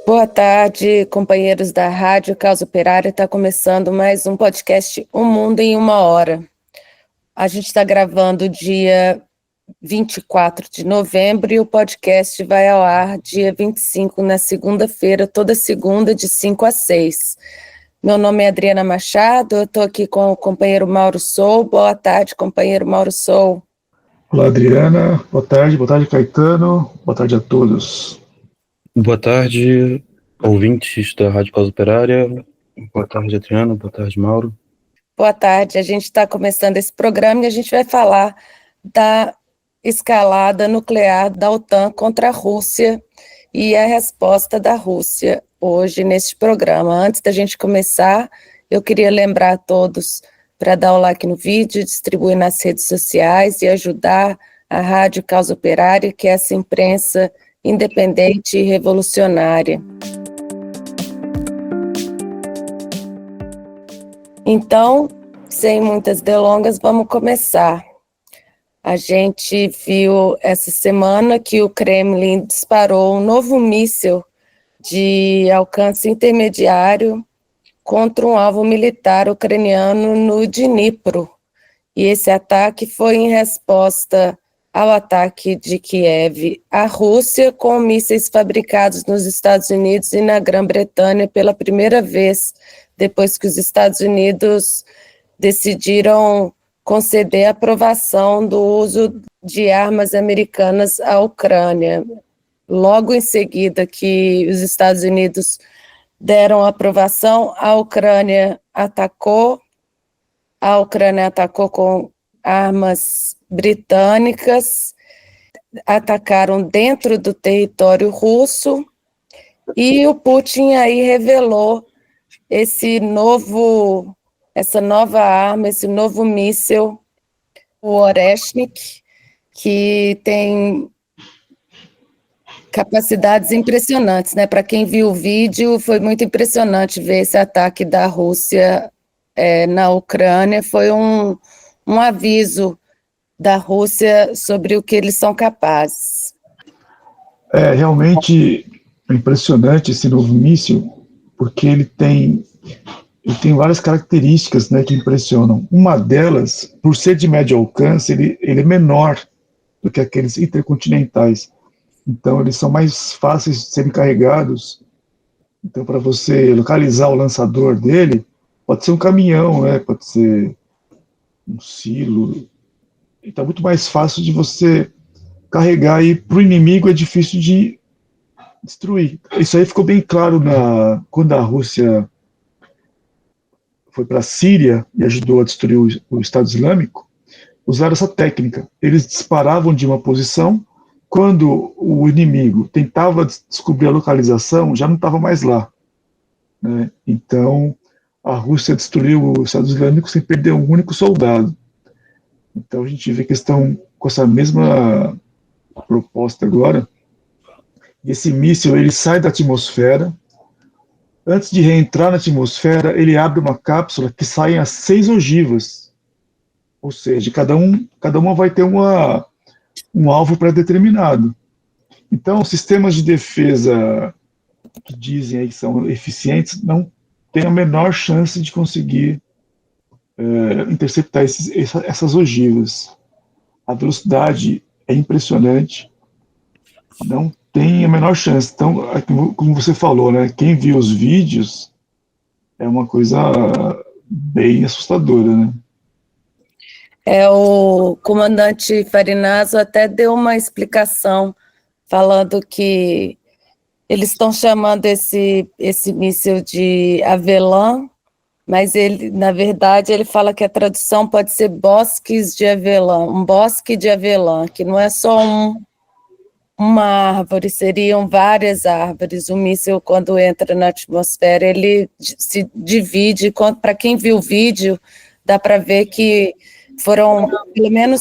Boa tarde, companheiros da Rádio Causa Operária. Está começando mais um podcast Um Mundo em uma Hora. A gente está gravando dia 24 de novembro e o podcast vai ao ar dia 25, na segunda-feira, toda segunda, de 5 a 6. Meu nome é Adriana Machado, eu estou aqui com o companheiro Mauro Sou. Boa tarde, companheiro Mauro Sou. Olá, Adriana. Boa tarde, Caetano. Boa tarde a todos. Boa tarde, ouvintes da Rádio Causa Operária. Boa tarde, Adriana. Boa tarde, Mauro. Boa tarde, a gente está começando esse programa e a gente vai falar da escalada nuclear da OTAN contra a Rússia e a resposta da Rússia hoje neste programa. Antes da gente começar, eu queria lembrar a todos para dar o like no vídeo, distribuir nas redes sociais e ajudar a Rádio Causa Operária, que é essa imprensa independente e revolucionária. Então, sem muitas delongas, vamos começar. A gente viu essa semana que o Kremlin disparou um novo míssil de alcance intermediário contra um alvo militar ucraniano no Dnipro. E esse ataque foi em resposta ao ataque de Kiev à Rússia com mísseis fabricados nos Estados Unidos e na Grã-Bretanha pela primeira vez, depois que os Estados Unidos decidiram conceder aprovação do uso de armas americanas à Ucrânia. Logo em seguida que os Estados Unidos deram aprovação, a Ucrânia atacou com armas britânicas, atacaram dentro do território russo, e o Putin aí revelou essa nova arma, esse novo míssil, o Oreshnik, que tem capacidades impressionantes, né? Para quem viu o vídeo, foi muito impressionante ver esse ataque da Rússia na Ucrânia. Foi um aviso da Rússia sobre o que eles são capazes. É realmente impressionante esse novo míssil, porque ele tem várias características, né, que impressionam. Uma delas, por ser de médio alcance, ele é menor do que aqueles intercontinentais. Então, eles são mais fáceis de serem carregados. Então, para você localizar o lançador dele, pode ser um caminhão, né, pode ser um silo. Então, é muito mais fácil de você carregar, e para o inimigo é difícil de destruir. Isso aí ficou bem claro quando a Rússia foi para a Síria e ajudou a destruir o Estado Islâmico. Usaram essa técnica. Eles disparavam de uma posição, quando o inimigo tentava descobrir a localização, já não estava mais lá, né? Então, a Rússia destruiu o Estado Islâmico sem perder um único soldado. Então, a gente vê que estão com essa mesma proposta agora. E esse míssil, ele sai da atmosfera. Antes de reentrar na atmosfera, ele abre uma cápsula que saem as 6 ogivas. Ou seja, cada uma vai ter um alvo pré-determinado. Então, sistemas de defesa que dizem aí que são eficientes não têm a menor chance de conseguir interceptar essas ogivas. A velocidade é impressionante, não tem a menor chance. Então, como você falou, né, quem viu os vídeos, é uma coisa bem assustadora, né? O comandante Farinaso até deu uma explicação, falando que eles estão chamando esse míssil de avelã, mas ele, na verdade, ele fala que a tradução pode ser bosques de avelã, um bosque de avelã, que não é só uma árvore, seriam várias árvores. O míssil, quando entra na atmosfera, ele se divide. Para quem viu o vídeo, dá para ver que foram pelo menos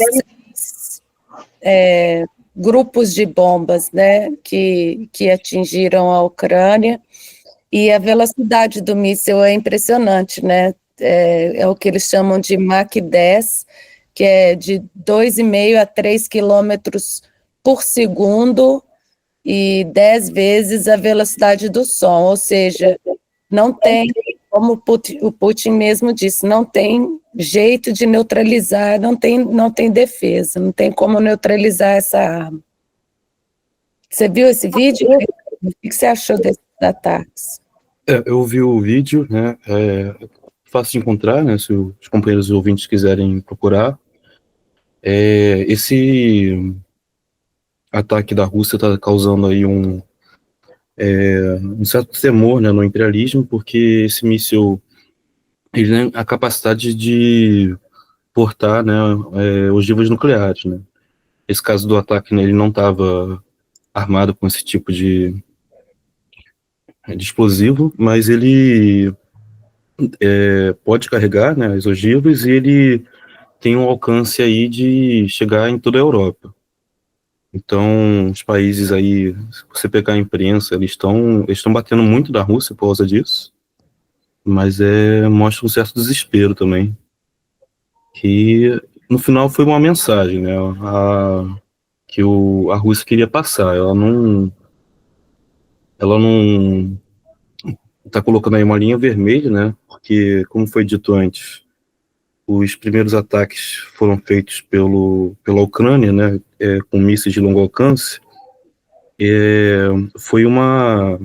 6 grupos de bombas, né, que atingiram a Ucrânia, e a velocidade do míssil é impressionante, né? É o que eles chamam de Mach 10, que é de 2,5 a 3 quilômetros por segundo, e 10 vezes a velocidade do som, ou seja, não tem, como o Putin mesmo disse, não tem jeito de neutralizar, não tem defesa, não tem como neutralizar essa arma. Você viu esse vídeo? O que você achou desses ataques? Eu vi o vídeo, né? Fácil de encontrar, né? Se os companheiros ouvintes quiserem procurar. Esse ataque da Rússia está causando aí um certo temor, né, no imperialismo, porque esse míssil ele tem a capacidade de portar, né, ogivas nucleares, né. Esse caso do ataque, né, ele não estava armado com esse tipo de explosivo, mas ele pode carregar, né, as ogivas, e ele tem um alcance aí de chegar em toda a Europa. Então, os países aí, se você pegar a imprensa, eles estão batendo muito da Rússia por causa disso, mas mostra um certo desespero também, que no final foi uma mensagem, né, que a Rússia queria passar. Ela não está colocando aí uma linha vermelha, né, porque, como foi dito antes, os primeiros ataques foram feitos pela Ucrânia, né, com mísseis de longo alcance. Foi uma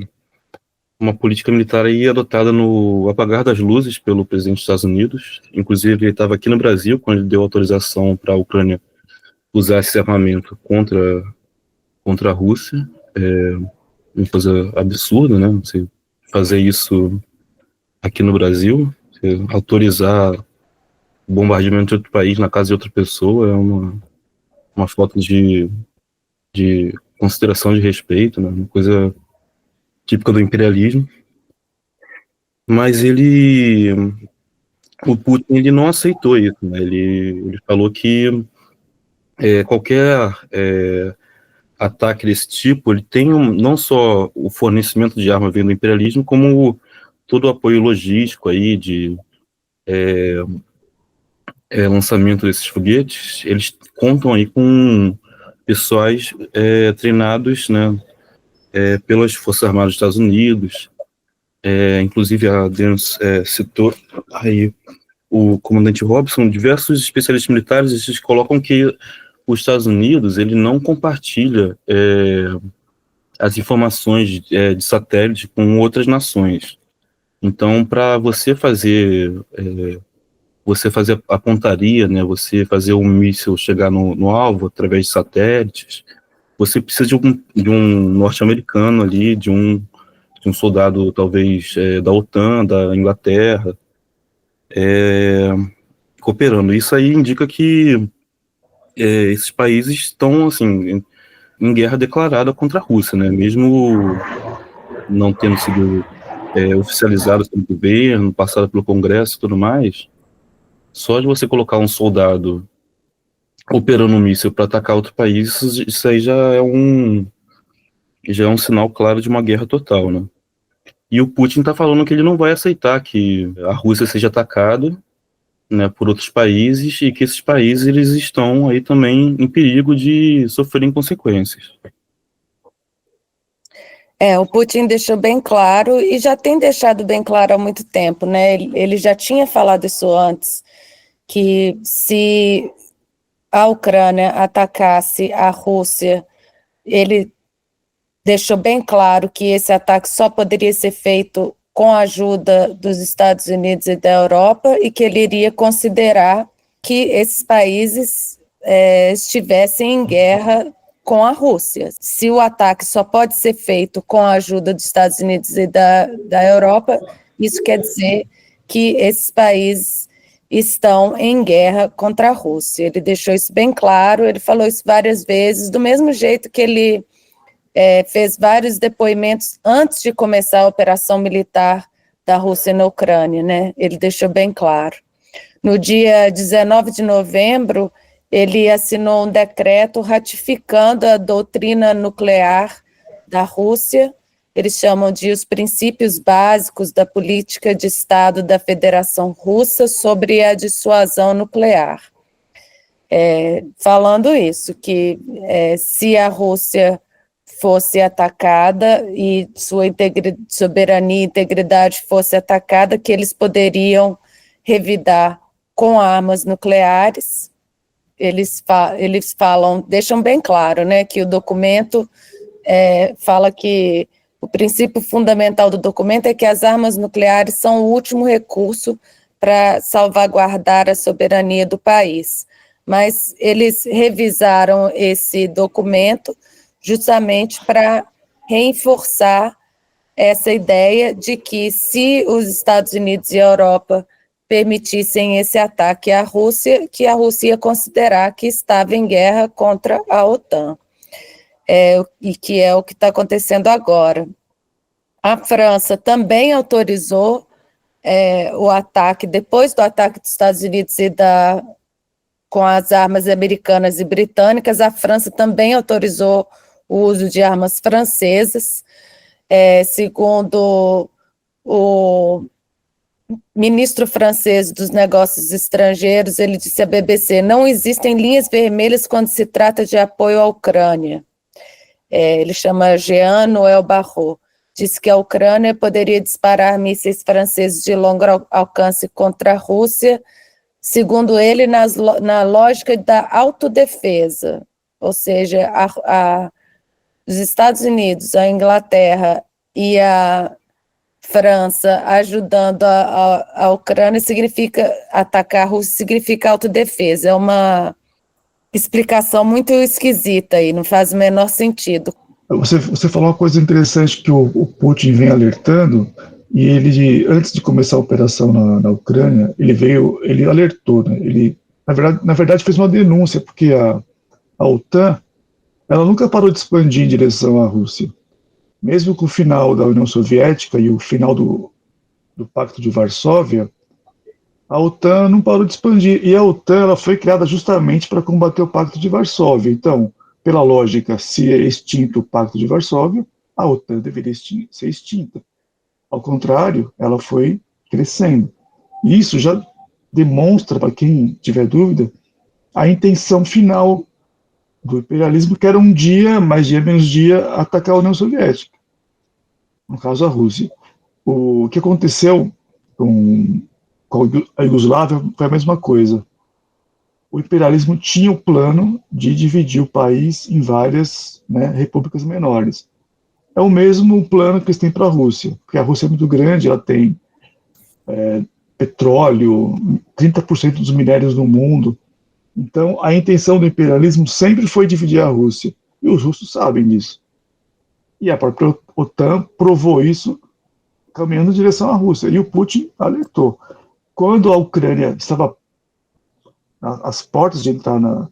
política militar aí adotada no apagar das luzes pelo presidente dos Estados Unidos. Inclusive, ele estava aqui no Brasil quando ele deu autorização para a Ucrânia usar esse armamento contra a Rússia. Uma coisa absurda, né? Você fazer isso aqui no Brasil, você autorizar o bombardeamento de outro país na casa de outra pessoa, é uma falta de consideração, de respeito, né? Uma coisa típica do imperialismo. Mas o Putin, ele não aceitou isso, né? Ele falou que qualquer ataque desse tipo, ele tem não só o fornecimento de arma vindo do imperialismo, como todo o apoio logístico aí de lançamento desses foguetes. Eles contam aí com pessoais treinados, né, pelas Forças Armadas dos Estados Unidos. Inclusive a Denis citou aí o comandante Robson. Diversos especialistas militares, eles colocam que os Estados Unidos, ele não compartilha as informações de satélite com outras nações. Então, para você fazer a pontaria, né, você fazer um míssil chegar no alvo através de satélites, você precisa de um norte-americano ali, de um soldado talvez da OTAN, da Inglaterra, cooperando. Isso aí indica que esses países estão assim em guerra declarada contra a Rússia, né? Mesmo não tendo sido oficializado pelo governo, passado pelo Congresso e tudo mais. Só de você colocar um soldado operando um míssil para atacar outro país, isso aí já é um sinal claro de uma guerra total, né? E o Putin está falando que ele não vai aceitar que a Rússia seja atacada, né, por outros países, e que esses países eles estão aí também em perigo de sofrerem consequências. O Putin deixou bem claro, e já tem deixado bem claro há muito tempo, né? Ele já tinha falado isso antes, que se a Ucrânia atacasse a Rússia, ele deixou bem claro que esse ataque só poderia ser feito com a ajuda dos Estados Unidos e da Europa, e que ele iria considerar que esses países estivessem em guerra com a Rússia. Se o ataque só pode ser feito com a ajuda dos Estados Unidos e da Europa, isso quer dizer que esses países estão em guerra contra a Rússia. Ele deixou isso bem claro, ele falou isso várias vezes, do mesmo jeito que ele fez vários depoimentos antes de começar a operação militar da Rússia na Ucrânia, né? Ele deixou bem claro. No dia 19 de novembro, ele assinou um decreto ratificando a doutrina nuclear da Rússia. Eles chamam de os princípios básicos da política de Estado da Federação Russa sobre a dissuasão nuclear. Falando isso, que se a Rússia fosse atacada e sua soberania e integridade fosse atacada, que eles poderiam revidar com armas nucleares. Eles falam, deixam bem claro, né, que o documento fala que o princípio fundamental do documento é que as armas nucleares são o último recurso para salvaguardar a soberania do país. Mas eles revisaram esse documento justamente para reforçar essa ideia de que se os Estados Unidos e a Europa permitissem esse ataque à Rússia, que a Rússia ia considerar que estava em guerra contra a OTAN. E que é o que está acontecendo agora. A França também autorizou o ataque, depois do ataque dos Estados Unidos com as armas americanas e britânicas, a França também autorizou o uso de armas francesas. Segundo o ministro francês dos negócios estrangeiros, ele disse à BBC, não existem linhas vermelhas quando se trata de apoio à Ucrânia. Ele chama Jean-Noël Barrot, disse que a Ucrânia poderia disparar mísseis franceses de longo alcance contra a Rússia, segundo ele, na lógica da autodefesa, ou seja, os Estados Unidos, a Inglaterra e a França ajudando a Ucrânia significa atacar a Rússia, significa autodefesa. É uma explicação muito esquisita aí, não faz o menor sentido. Você falou uma coisa interessante que o Putin vem alertando, e ele, antes de começar a operação na Ucrânia, ele alertou, né? Ele, na verdade, fez uma denúncia, porque a OTAN, ela nunca parou de expandir em direção à Rússia. Mesmo com o final da União Soviética e o final do Pacto de Varsóvia, a OTAN não parou de expandir, e a OTAN ela foi criada justamente para combater o Pacto de Varsóvia. Então, pela lógica, se é extinto o Pacto de Varsóvia, a OTAN deveria ser extinta. Ao contrário, ela foi crescendo. E isso já demonstra, para quem tiver dúvida, a intenção final do imperialismo, que era um dia, mais dia, menos dia, atacar a União Soviética. No caso, a Rússia. O que aconteceu com a Iugoslávia foi a mesma coisa. O imperialismo tinha o plano de dividir o país em várias, né, repúblicas menores. É o mesmo plano que eles têm para a Rússia, porque a Rússia é muito grande, ela tem petróleo, 30% dos minérios no mundo. Então, a intenção do imperialismo sempre foi dividir a Rússia, e os russos sabem disso. E a própria OTAN provou isso caminhando em direção à Rússia, e o Putin alertou. Quando a Ucrânia estava às portas de entrar na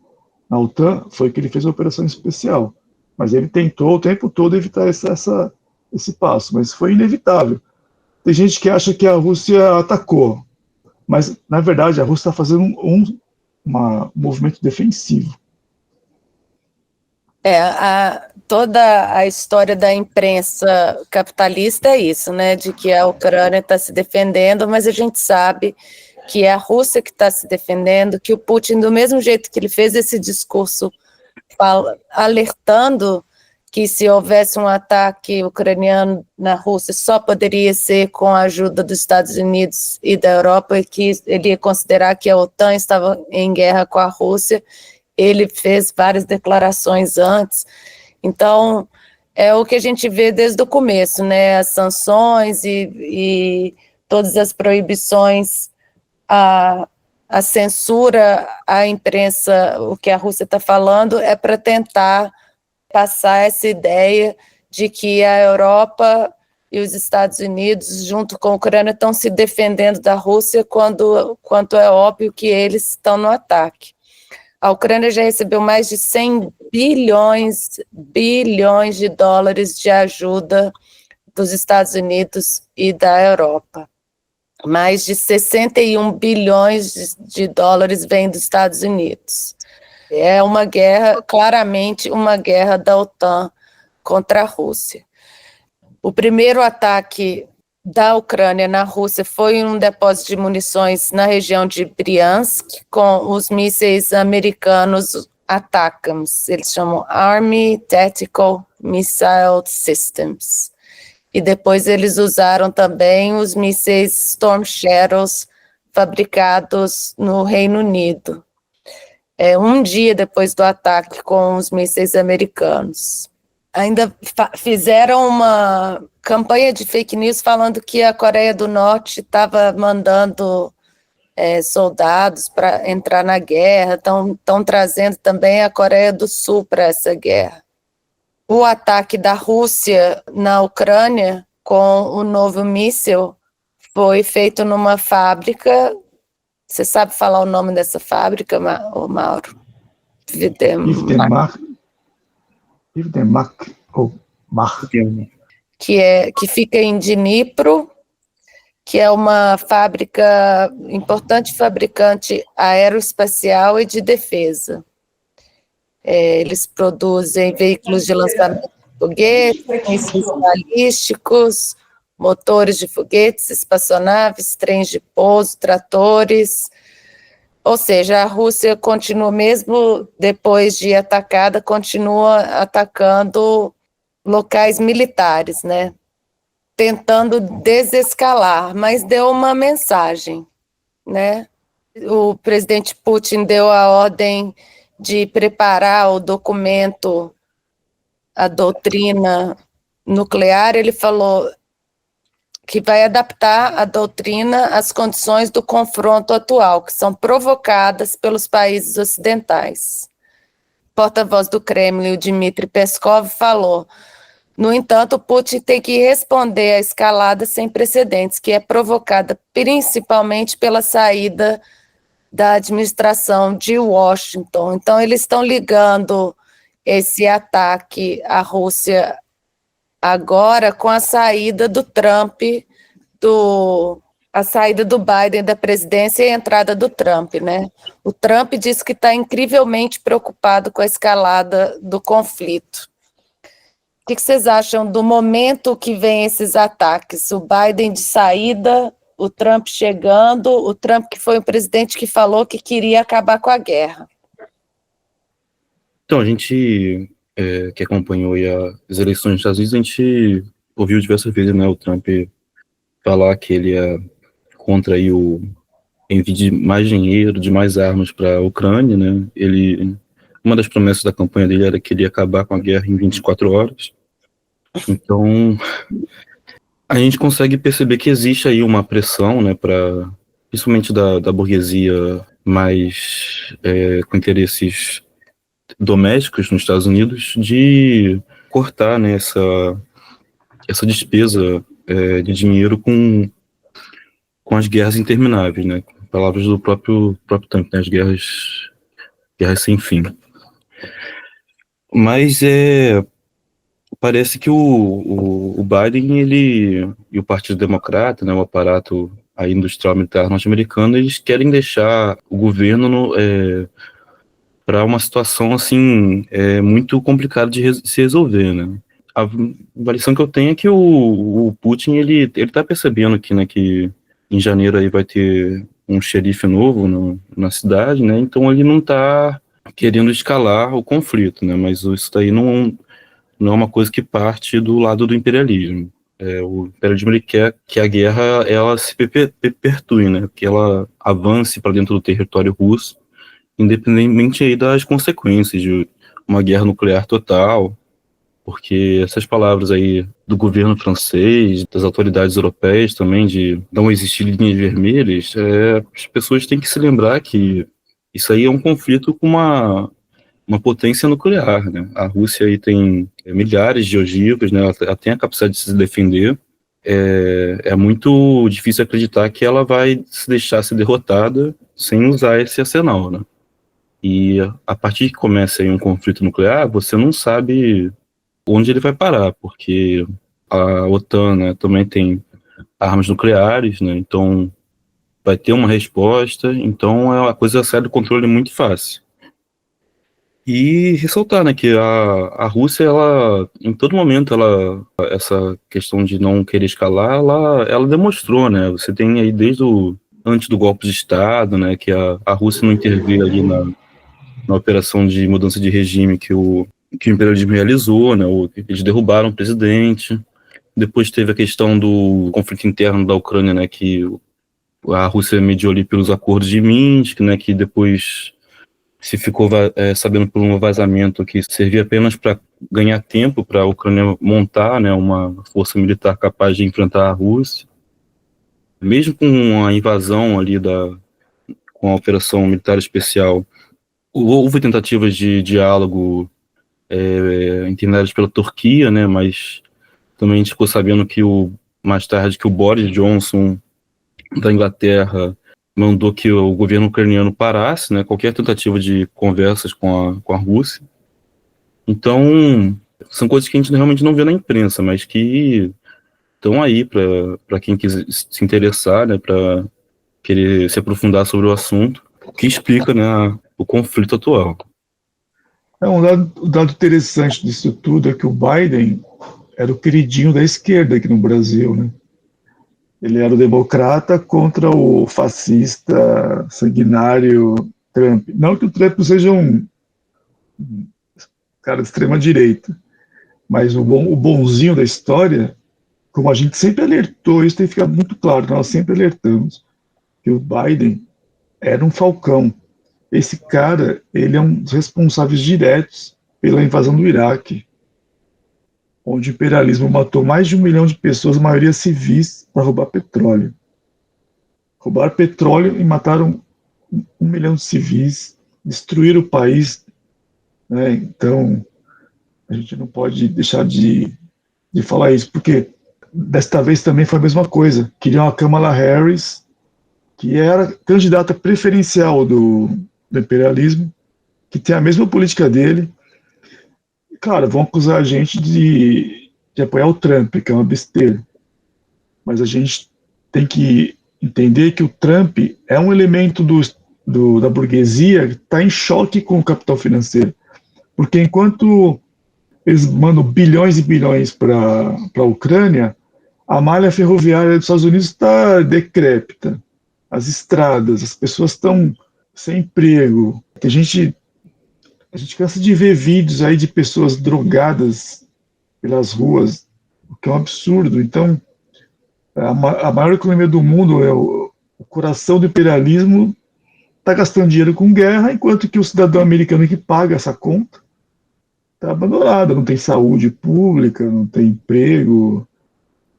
OTAN, foi que ele fez a operação especial. Mas ele tentou o tempo todo evitar esse passo, mas foi inevitável. Tem gente que acha que a Rússia atacou, mas, na verdade, a Rússia está fazendo um movimento defensivo. Toda a história da imprensa capitalista é isso, né, de que a Ucrânia está se defendendo, mas a gente sabe que é a Rússia que está se defendendo, que o Putin, do mesmo jeito que ele fez esse discurso alertando que se houvesse um ataque ucraniano na Rússia só poderia ser com a ajuda dos Estados Unidos e da Europa, e que ele ia considerar que a OTAN estava em guerra com a Rússia. Ele fez várias declarações antes. Então, é o que a gente vê desde o começo, né? As sanções e todas as proibições, a censura à imprensa, o que a Rússia está falando, é para tentar passar essa ideia de que a Europa e os Estados Unidos, junto com a Ucrânia, estão se defendendo da Rússia, quanto é óbvio que eles estão no ataque. A Ucrânia já recebeu mais de 100 bilhões de dólares de ajuda dos Estados Unidos e da Europa. Mais de 61 bilhões de dólares vêm dos Estados Unidos. É uma guerra, claramente uma guerra da OTAN contra a Rússia. O primeiro ataque da Ucrânia na Rússia foi um depósito de munições na região de Briansk, com os mísseis americanos ATACMS, eles chamam Army Tactical Missile Systems. E depois eles usaram também os mísseis Storm Shadows fabricados no Reino Unido. Um dia depois do ataque com os mísseis americanos. Ainda fizeram uma campanha de fake news falando que a Coreia do Norte estava mandando soldados para entrar na guerra, estão trazendo também a Coreia do Sul para essa guerra. O ataque da Rússia na Ucrânia com o novo míssil foi feito numa fábrica. Você sabe falar o nome dessa fábrica, Mauro? Ivdemak ou Mach. Que fica em Dnipro, que é uma fábrica, importante fabricante aeroespacial e de defesa. Eles produzem veículos de lançamento de foguetes, mísseis balísticos, motores de foguetes, espaçonaves, trens de pouso, tratores. Ou seja, a Rússia continua, mesmo depois de atacada, continua atacando locais militares, né? Tentando desescalar, mas deu uma mensagem, né? O presidente Putin deu a ordem de preparar o documento, a doutrina nuclear. Ele falou que vai adaptar a doutrina às condições do confronto atual, que são provocadas pelos países ocidentais. O porta-voz do Kremlin, o Dmitry Peskov, falou: no entanto, Putin tem que responder à escalada sem precedentes, que é provocada principalmente pela saída da administração de Washington. Então, eles estão ligando esse ataque à Rússia agora com a saída do Trump, a saída do Biden da presidência e a entrada do Trump, né? O Trump disse que está incrivelmente preocupado com a escalada do conflito. O que vocês acham do momento que vem esses ataques? O Biden de saída, o Trump chegando, o Trump que foi o presidente que falou que queria acabar com a guerra. Então, a gente que acompanhou aí as eleições dos Estados Unidos, a gente ouviu diversas vezes, né, o Trump falar que ele é contra aí o envio de mais dinheiro, de mais armas para a Ucrânia, né? Uma das promessas da campanha dele era que ele ia acabar com a guerra em 24 horas. Então, a gente consegue perceber que existe aí uma pressão, né, principalmente da burguesia mais com interesses domésticos nos Estados Unidos, de cortar, né, essa despesa de dinheiro com as guerras intermináveis, né? Palavras do próprio Trump, né? As guerras sem fim. Mas parece que o Biden e o Partido Democrata, né, o aparato aí industrial militar norte-americano, eles querem deixar o governo para uma situação assim muito complicada de se resolver, né? A avaliação que eu tenho é que o Putin ele está percebendo que, né, que em janeiro aí vai ter um xerife novo na cidade, né? Então ele não está querendo escalar o conflito, né? Mas isso daí não é uma coisa que parte do lado do imperialismo. O imperialismo ele quer que a guerra ela se perpetue, né? Que ela avance para dentro do território russo, independentemente aí das consequências de uma guerra nuclear total, porque essas palavras aí do governo francês, das autoridades europeias também, de não existir linhas vermelhas, as pessoas têm que se lembrar que isso aí é um conflito com uma potência nuclear, né? A Rússia aí tem milhares de ogivas, né? Ela tem a capacidade de se defender. É muito difícil acreditar que ela vai se deixar ser derrotada sem usar esse arsenal, né? E a partir que começa aí um conflito nuclear, você não sabe onde ele vai parar, porque a OTAN, né, também tem armas nucleares, né? Então vai ter uma resposta, então a coisa sai do controle muito fácil. E ressaltar, né, que a Rússia, ela, em todo momento, essa questão de não querer escalar, ela demonstrou, né? Você tem aí antes do golpe de Estado, né, que a Rússia não interveio ali na operação de mudança de regime que o imperialismo realizou, né? Eles derrubaram o presidente. Depois teve a questão do conflito interno da Ucrânia, né? Que a Rússia mediou ali pelos acordos de Minsk, né? Que depois se ficou sabendo por um vazamento que servia apenas para ganhar tempo para a Ucrânia montar, né? Uma força militar capaz de enfrentar a Rússia. Mesmo com a invasão ali com a operação militar especial, houve tentativas de diálogo internadas pela Turquia, né, mas também a gente ficou sabendo mais tarde que o Boris Johnson da Inglaterra mandou que o governo ucraniano parasse, né, qualquer tentativa de conversas com a Rússia. Então, são coisas que a gente realmente não vê na imprensa, mas que estão aí para quem quiser se interessar, né, para querer se aprofundar sobre o assunto, que explica, né, o conflito atual. Um dado interessante disso tudo é que o Biden era o queridinho da esquerda aqui no Brasil, né? Ele era o democrata contra o fascista sanguinário Trump. Não que o Trump seja um cara de extrema direita, mas o bonzinho da história, como a gente sempre alertou, isso tem que ficar muito claro, nós sempre alertamos que o Biden era um falcão. Esse cara, ele é um dos responsáveis diretos pela invasão do Iraque, onde o imperialismo matou mais de 1 milhão de pessoas, a maioria civis, para roubar petróleo. Roubaram petróleo e mataram 1 milhão de civis, destruíram o país, né? Então, a gente não pode deixar de falar isso, porque desta vez também foi a mesma coisa. Queriam a Kamala Harris, que era candidata preferencial do imperialismo, que tem a mesma política dele. Claro, vão acusar a gente de apoiar o Trump, que é uma besteira. Mas a gente tem que entender que o Trump é um elemento da burguesia que está em choque com o capital financeiro. Porque enquanto eles mandam bilhões e bilhões para a Ucrânia, a malha ferroviária dos Estados Unidos está decrépita. As estradas, as pessoas estão sem emprego. A gente cansa de ver vídeos aí de pessoas drogadas pelas ruas, o que é um absurdo. Então, a maior economia do mundo, o coração do imperialismo, está gastando dinheiro com guerra, enquanto que o cidadão americano que paga essa conta está abandonado, não tem saúde pública, não tem emprego.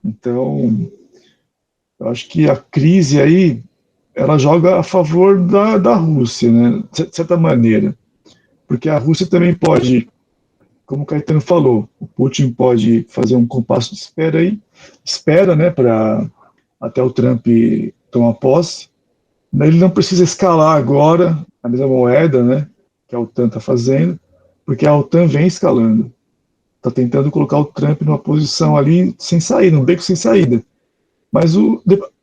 Então, eu acho que a crise aí, ela joga a favor da Rússia, né, de certa maneira. Porque a Rússia também pode, como o Caetano falou, o Putin pode fazer um compasso de espera, né, até o Trump tomar posse. Ele não precisa escalar agora a mesma moeda, né, que a OTAN está fazendo, porque a OTAN vem escalando. Está tentando colocar o Trump numa posição ali sem saída, um beco sem saída. Mas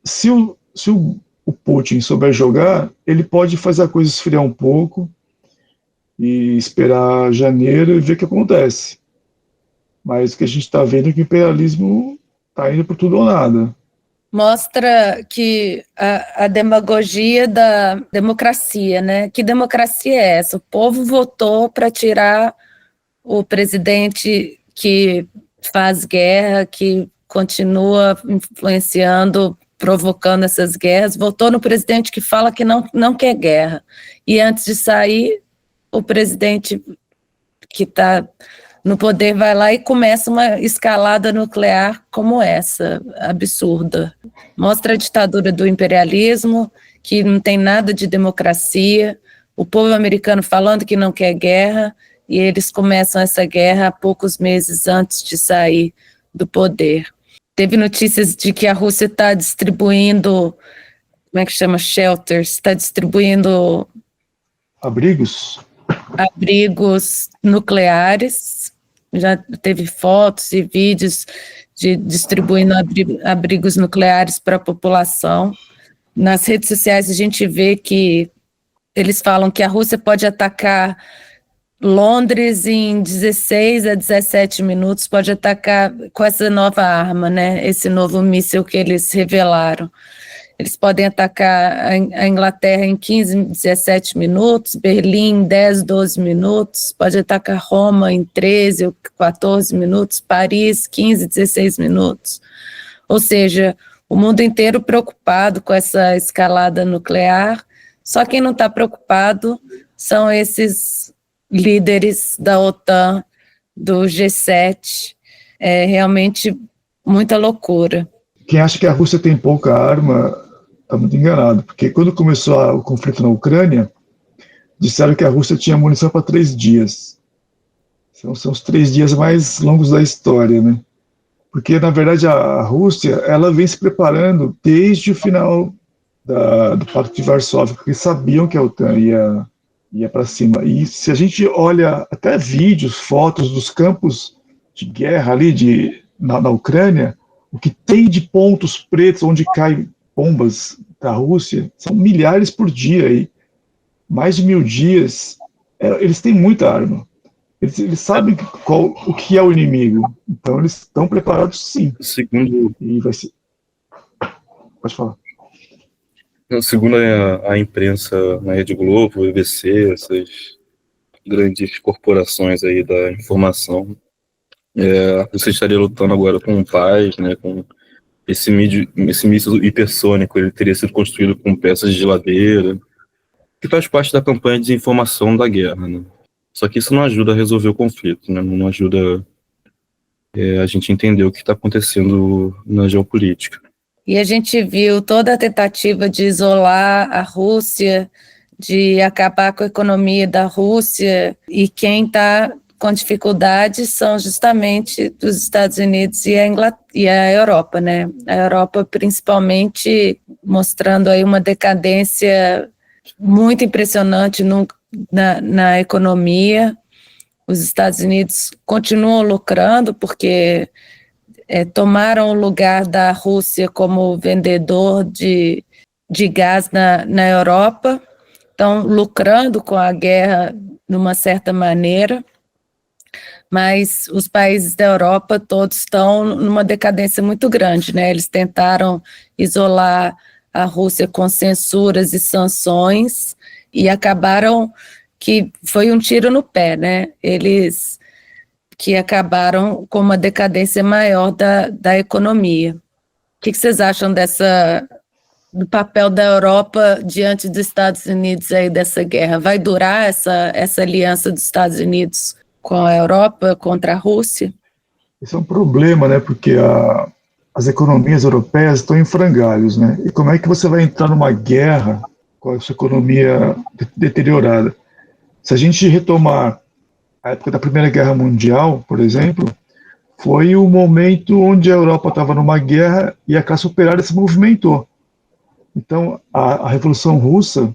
se o Putin souber jogar, ele pode fazer a coisa esfriar um pouco e esperar janeiro e ver o que acontece. Mas o que a gente está vendo é que o imperialismo está indo por tudo ou nada. Mostra que a demagogia da democracia, né? Que democracia é essa? O povo votou para tirar o presidente que faz guerra, que continua influenciando, provocando essas guerras, votou no presidente que fala que não quer guerra. E antes de sair, o presidente que está no poder vai lá e começa uma escalada nuclear como essa, absurda. Mostra a ditadura do imperialismo, que não tem nada de democracia, o povo americano falando que não quer guerra, e eles começam essa guerra há poucos meses antes de sair do poder. Teve notícias de que a Rússia está distribuindo, como é que chama, shelters, está distribuindo abrigos nucleares. Já teve fotos e vídeos de distribuindo abrigos nucleares para a população. Nas redes sociais a gente vê que eles falam que a Rússia pode atacar Londres em 16 a 17 minutos, pode atacar com essa nova arma, né? Esse novo míssil que eles revelaram. eles podem atacar a Inglaterra em 15, 17 minutos, Berlim em 10, 12 minutos, pode atacar Roma em 13 ou 14 minutos, Paris 15, 16 minutos. Ou seja, o mundo inteiro preocupado com essa escalada nuclear, só quem não está preocupado são esses líderes da OTAN, do G7, é realmente muita loucura. Quem acha que a Rússia tem pouca arma está muito enganado, porque quando começou o conflito na Ucrânia, disseram que a Rússia tinha munição para 3 dias. São os 3 dias mais longos da história, né? Porque, na verdade, a Rússia ela vem se preparando desde o final do Pacto de Varsóvia, porque sabiam que a OTAN ia para cima. E se a gente olha até vídeos, fotos dos campos de guerra ali na Ucrânia, o que tem de pontos pretos onde caem bombas da Rússia são milhares por dia. E mais de 1000 dias, eles têm muita arma. Eles sabem o que é o inimigo. Então, eles estão preparados, sim. E vai ser... Pode falar. Segundo a imprensa, na Rede Globo, BBC, essas grandes corporações aí da informação, a Rússia estaria lutando agora com paz, né, com esse míssil hipersônico. Ele teria sido construído com peças de geladeira, que faz parte da campanha de desinformação da guerra, né? Só que isso não ajuda a resolver o conflito, né? Não ajuda a gente entender o que está acontecendo na geopolítica. E a gente viu toda a tentativa de isolar a Rússia, de acabar com a economia da Rússia, e quem está com dificuldades são justamente os Estados Unidos e a Europa, né? A Europa principalmente mostrando aí uma decadência muito impressionante na economia. Os Estados Unidos continuam lucrando porque tomaram o lugar da Rússia como vendedor de gás na Europa, estão lucrando com a guerra de uma certa maneira, mas os países da Europa todos estão numa decadência muito grande, né? Eles tentaram isolar a Rússia com censuras e sanções e acabaram que foi um tiro no pé, né? Eles que acabaram com uma decadência maior da economia. O que vocês acham do papel da Europa diante dos Estados Unidos aí dessa guerra? Vai durar essa aliança dos Estados Unidos com a Europa contra a Rússia? Esse é um problema, né? Porque as economias europeias estão em frangalhos, né? E como é que você vai entrar numa guerra com a sua economia deteriorada? Se a gente retomar a época da Primeira Guerra Mundial, por exemplo, foi o momento onde a Europa estava numa guerra e a classe operária se movimentou. Então, a Revolução Russa,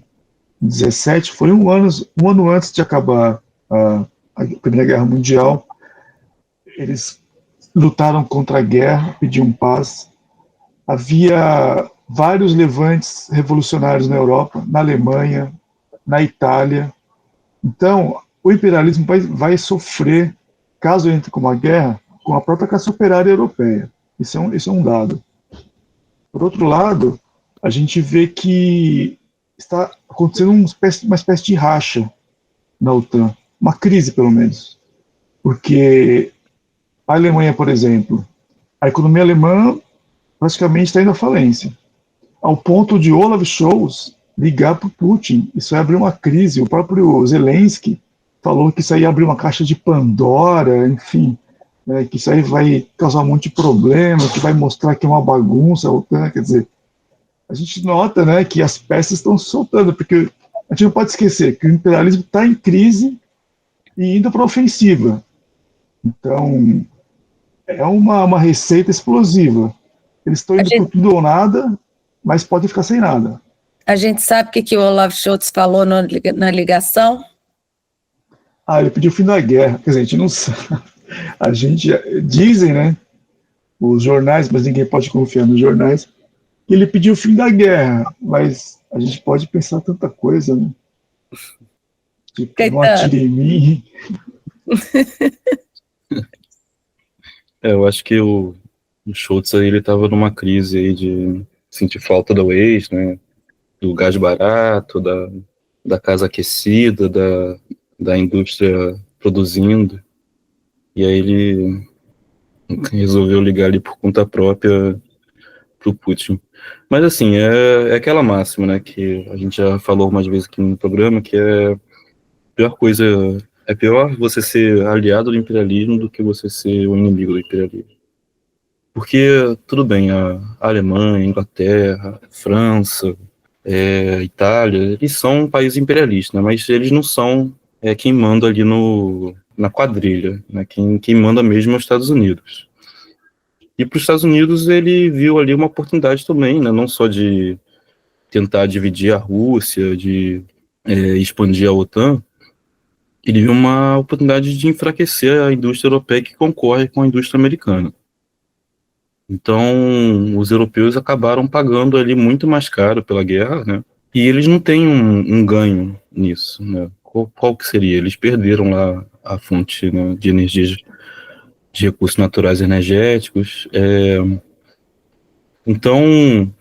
em 17, foi um ano antes de acabar a Primeira Guerra Mundial. Eles lutaram contra a guerra, pediam paz. Havia vários levantes revolucionários na Europa, na Alemanha, na Itália. Então, o imperialismo vai sofrer, caso entre com uma guerra, com a própria classe operária europeia. Isso é um dado. Por outro lado, a gente vê que está acontecendo uma espécie de racha na OTAN, uma crise, pelo menos. Porque a Alemanha, por exemplo, a economia alemã praticamente está indo à falência, ao ponto de Olaf Scholz ligar para o Putin. Isso vai abrir uma crise. O próprio Zelensky falou que isso aí abriu uma caixa de Pandora, enfim, né, que isso aí vai causar um monte de problema, que vai mostrar que é uma bagunça, quer dizer, a gente nota, né, que as peças estão se soltando, porque a gente não pode esquecer que o imperialismo está em crise e indo para a ofensiva. Então, é uma receita explosiva. Eles estão indo por tudo ou nada, mas podem ficar sem nada. A gente sabe o que o Olaf Scholz falou na ligação? Ele pediu o fim da guerra. Quer dizer, a gente não sabe. A gente dizem, né, os jornais, mas ninguém pode confiar nos jornais, que ele pediu o fim da guerra, mas a gente pode pensar tanta coisa, né? Tipo, não atire em mim. Eu acho que o Scholz aí, ele estava numa crise aí sentir falta do ex, né? Do gás barato, da casa aquecida, da indústria produzindo. E aí ele resolveu ligar ali por conta própria pro Putin. Mas assim, é aquela máxima, né, que a gente já falou algumas vezes aqui no programa, que é a pior coisa, é pior você ser aliado do imperialismo do que você ser o inimigo do imperialismo. Porque, tudo bem, a Alemanha, a Inglaterra, a França, a Itália, eles são um país imperialista, né, mas eles não são quem manda ali na quadrilha, né, quem manda mesmo é os Estados Unidos. E para os Estados Unidos ele viu ali uma oportunidade também, né, não só de tentar dividir a Rússia, de expandir a OTAN, ele viu uma oportunidade de enfraquecer a indústria europeia que concorre com a indústria americana. Então, os europeus acabaram pagando ali muito mais caro pela guerra, né? E eles não têm um ganho nisso, né? Qual que seria? Eles perderam lá a fonte, né, de energias, de recursos naturais energéticos. Então,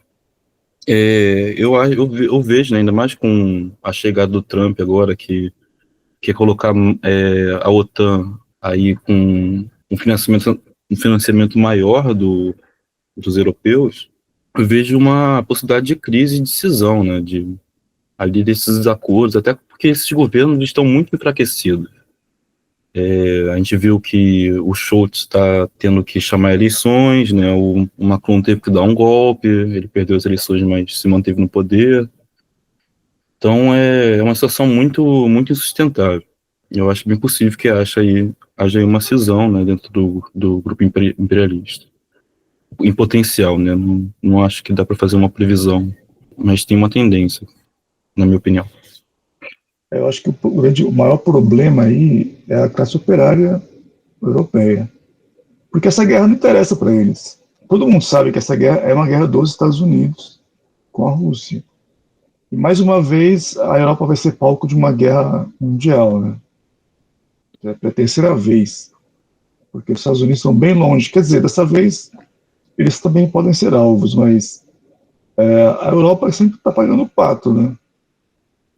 eu vejo, né, ainda mais com a chegada do Trump agora, que quer colocar a OTAN aí com um financiamento maior dos europeus, eu vejo uma possibilidade de crise e de cisão, né, ali desses acordos, até porque esses governos estão muito enfraquecidos. A gente viu que o Scholz está tendo que chamar eleições, né, o Macron teve que dar um golpe, ele perdeu as eleições, mas se manteve no poder. Então é uma situação muito, muito insustentável. Eu acho bem possível que haja aí uma cisão, né, dentro do grupo imperialista. Em potencial, né? Não acho que dá para fazer uma previsão, mas tem uma tendência, na minha opinião. Eu acho que o maior problema aí é a classe operária europeia. Porque essa guerra não interessa para eles. Todo mundo sabe que essa guerra é uma guerra dos Estados Unidos com a Rússia. E mais uma vez a Europa vai ser palco de uma guerra mundial, né? É a terceira vez. Porque os Estados Unidos estão bem longe. Quer dizer, dessa vez eles também podem ser alvos, mas a Europa sempre está pagando o pato, né?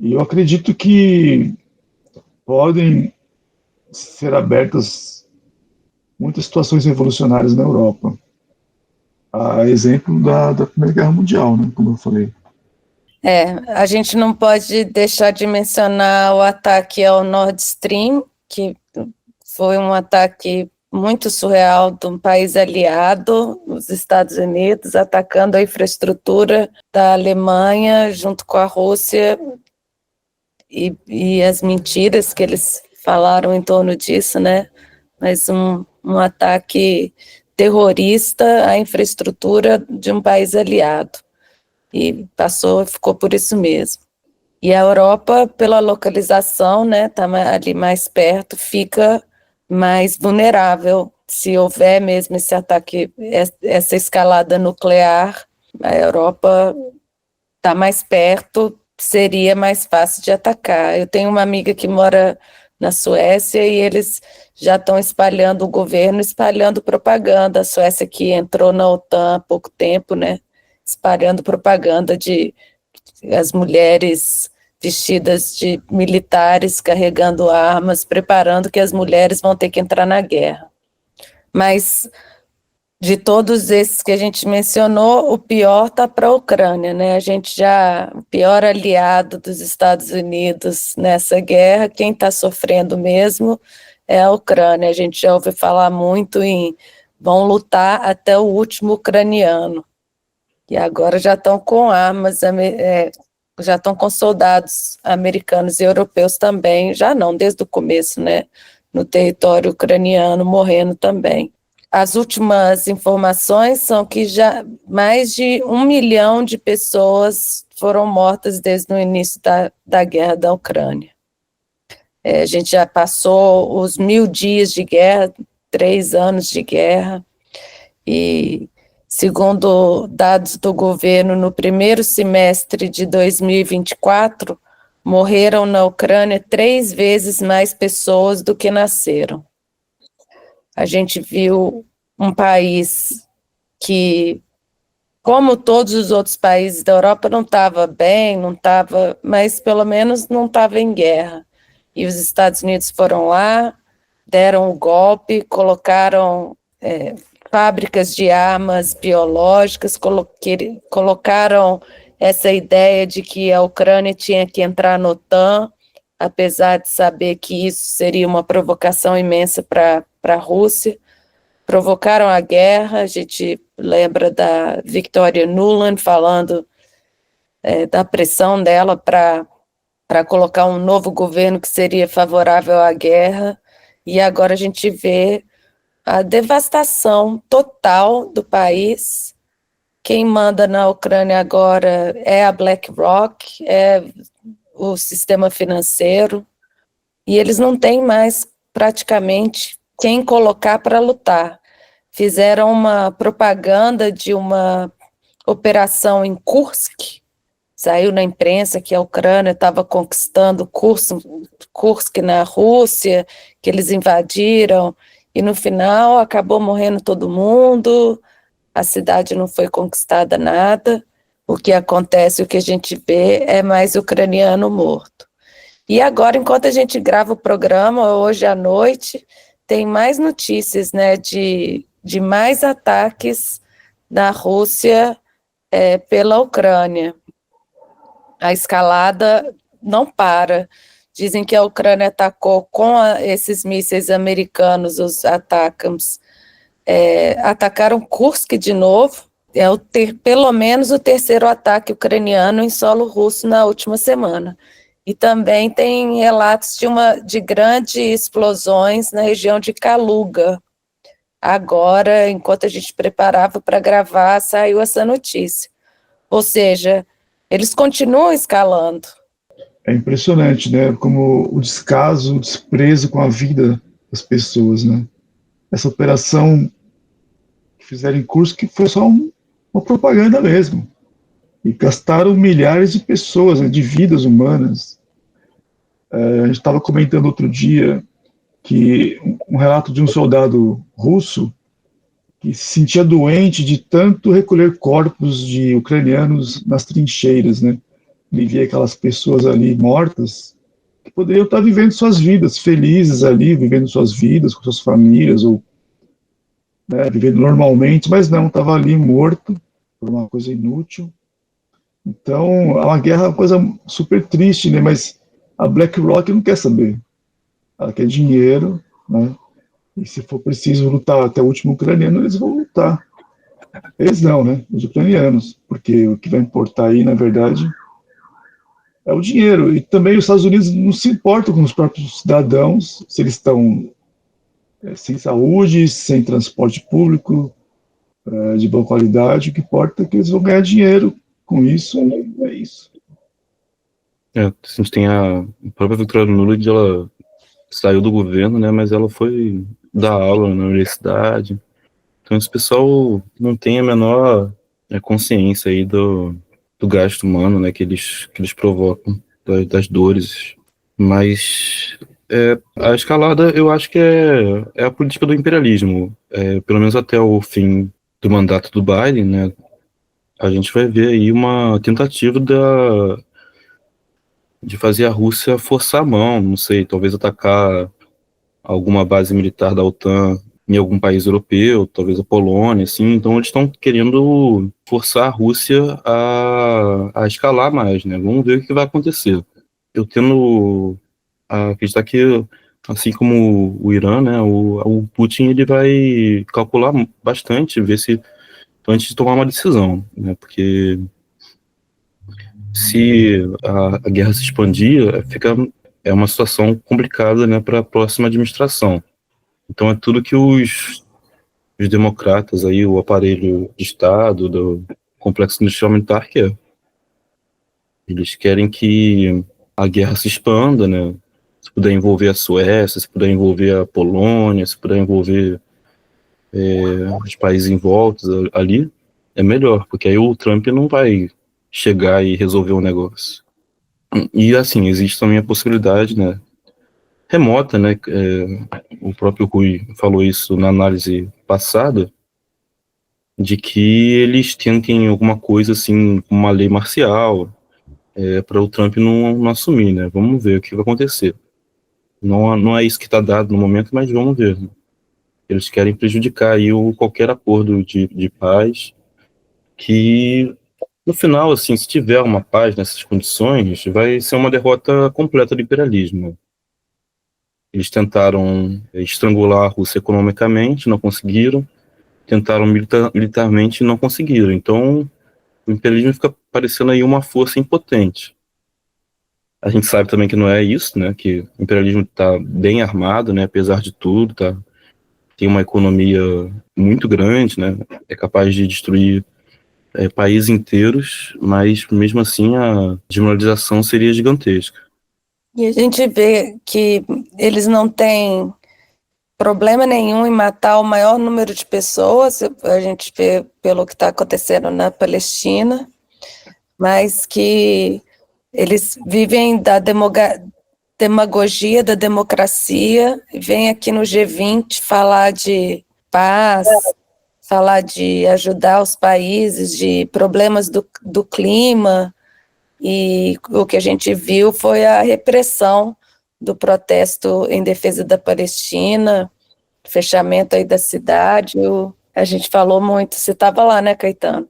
E eu acredito que podem ser abertas muitas situações revolucionárias na Europa. A exemplo da Primeira Guerra Mundial, né, como eu falei. A gente não pode deixar de mencionar o ataque ao Nord Stream, que foi um ataque muito surreal de um país aliado, os Estados Unidos, atacando a infraestrutura da Alemanha junto com a Rússia, e as mentiras que eles falaram em torno disso, né? Mas um ataque terrorista à infraestrutura de um país aliado. E ficou por isso mesmo. E a Europa, pela localização, né, está ali mais perto, fica mais vulnerável. Se houver mesmo esse ataque, essa escalada nuclear, a Europa está mais perto, seria mais fácil de atacar. Eu tenho uma amiga que mora na Suécia e eles já estão espalhando, o governo espalhando propaganda. A Suécia que entrou na OTAN há pouco tempo, né, espalhando propaganda de as mulheres vestidas de militares, carregando armas, preparando que as mulheres vão ter que entrar na guerra. Mas de todos esses que a gente mencionou, o pior está para a Ucrânia, né? O pior aliado dos Estados Unidos nessa guerra, quem está sofrendo mesmo é a Ucrânia. A gente já ouve falar muito em vão lutar até o último ucraniano. E agora já estão com armas, já estão com soldados americanos e europeus também, já não, desde o começo, né? No território ucraniano, morrendo também. As últimas informações são que já mais de 1 milhão de pessoas foram mortas desde o início da guerra da Ucrânia. A gente já passou os 1000 dias de guerra, 3 anos de guerra, e segundo dados do governo, no primeiro semestre de 2024, morreram na Ucrânia 3 vezes mais pessoas do que nasceram. A gente viu um país que como todos os outros países da Europa, não estava bem, não estava, mas pelo menos não estava em guerra. E os Estados Unidos foram lá, deram o golpe, colocaram fábricas de armas biológicas, colocaram essa ideia de que a Ucrânia tinha que entrar na OTAN, apesar de saber que isso seria uma provocação imensa para a Rússia. Provocaram a guerra, a gente lembra da Victoria Nuland falando da pressão dela para colocar um novo governo que seria favorável à guerra, e agora a gente vê a devastação total do país. Quem manda na Ucrânia agora é a BlackRock, é o sistema financeiro, e eles não têm mais praticamente quem colocar para lutar. Fizeram uma propaganda de uma operação em Kursk, saiu na imprensa que a Ucrânia estava conquistando Kursk na Rússia, que eles invadiram, e no final acabou morrendo todo mundo, a cidade não foi conquistada nada, o que acontece, o que a gente vê é mais ucraniano morto. E agora, enquanto a gente grava o programa, hoje à noite, tem mais notícias, né, de mais ataques da Rússia pela Ucrânia. A escalada não para. Dizem que a Ucrânia atacou com esses mísseis americanos, os ATACMS, atacaram Kursk de novo. Pelo menos o terceiro ataque ucraniano em solo russo na última semana. E também tem relatos de grandes explosões na região de Kaluga. Agora, enquanto a gente preparava para gravar, saiu essa notícia. Ou seja, eles continuam escalando. É impressionante, né? Como o descaso, o desprezo com a vida das pessoas, né? Essa operação que fizeram em Kursk foi só uma propaganda mesmo. E gastaram milhares de pessoas, né, de vidas humanas. A gente estava comentando outro dia que um relato de um soldado russo que se sentia doente de tanto recolher corpos de ucranianos nas trincheiras, né? Ele via aquelas pessoas ali mortas que poderiam estar vivendo suas vidas, felizes ali, vivendo suas vidas com suas famílias, ou vivendo normalmente, mas não, estava ali morto por uma coisa inútil. Então, é uma guerra, uma coisa super triste, né? Mas a BlackRock não quer saber. Ela quer dinheiro, né? E se for preciso lutar até o último ucraniano, eles vão lutar. Eles não, né? Os ucranianos. Porque o que vai importar aí, na verdade, é o dinheiro. E também os Estados Unidos não se importam com os próprios cidadãos, se eles estão sem saúde, sem transporte público, de boa qualidade. O que importa é que eles vão ganhar dinheiro com isso. É isso. A gente tem a própria Victoria Nuland, ela saiu do governo, né, mas ela foi dar aula na universidade. Então esse pessoal não tem a menor consciência aí do gasto humano, né, que eles provocam, das dores. Mas a escalada, eu acho que é a política do imperialismo. Pelo menos até o fim do mandato do Biden, né, a gente vai ver aí uma tentativa de fazer a Rússia forçar a mão, não sei, talvez atacar alguma base militar da OTAN em algum país europeu, talvez a Polônia, assim. Então eles estão querendo forçar a Rússia a escalar mais, né? Vamos ver o que vai acontecer. Eu tendo a acreditar que, assim como o Irã, né, o Putin, ele vai calcular bastante, ver se antes de tomar uma decisão, né? Porque se a guerra se expandir, é uma situação complicada, né, para a próxima administração. Então é tudo que os democratas, aí, o aparelho de Estado, do complexo industrial militar quer. Eles querem que a guerra se expanda, né? Se puder envolver a Suécia, se puder envolver a Polônia, se puder envolver os países em volta ali, é melhor, porque aí o Trump não vai chegar e resolver o negócio. E assim, existe também a possibilidade, né, remota, né, o próprio Rui falou isso na análise passada, de que eles tentem alguma coisa assim, uma lei marcial, para o Trump não assumir, né? Vamos ver o que vai acontecer. Não é isso que está dado no momento, mas vamos ver. Eles querem prejudicar aí qualquer acordo de paz, que no final, assim, se tiver uma paz nessas condições, vai ser uma derrota completa do imperialismo. Eles tentaram estrangular a Rússia economicamente, não conseguiram. Tentaram militarmente e não conseguiram. Então, o imperialismo fica parecendo aí uma força impotente. A gente sabe também que não é isso, né? Que o imperialismo está bem armado, né? Apesar de tudo, tem uma economia muito grande, né? É capaz de destruir países inteiros, mas mesmo assim a desmoralização seria gigantesca. E a gente vê que eles não têm problema nenhum em matar o maior número de pessoas, a gente vê pelo que está acontecendo na Palestina, mas que eles vivem da demagogia da democracia, vêm aqui no G20 falar de paz, falar de ajudar os países, de problemas do clima, e o que a gente viu foi a repressão do protesto em defesa da Palestina, fechamento aí da cidade. A gente falou muito, você estava lá, né, Caetano?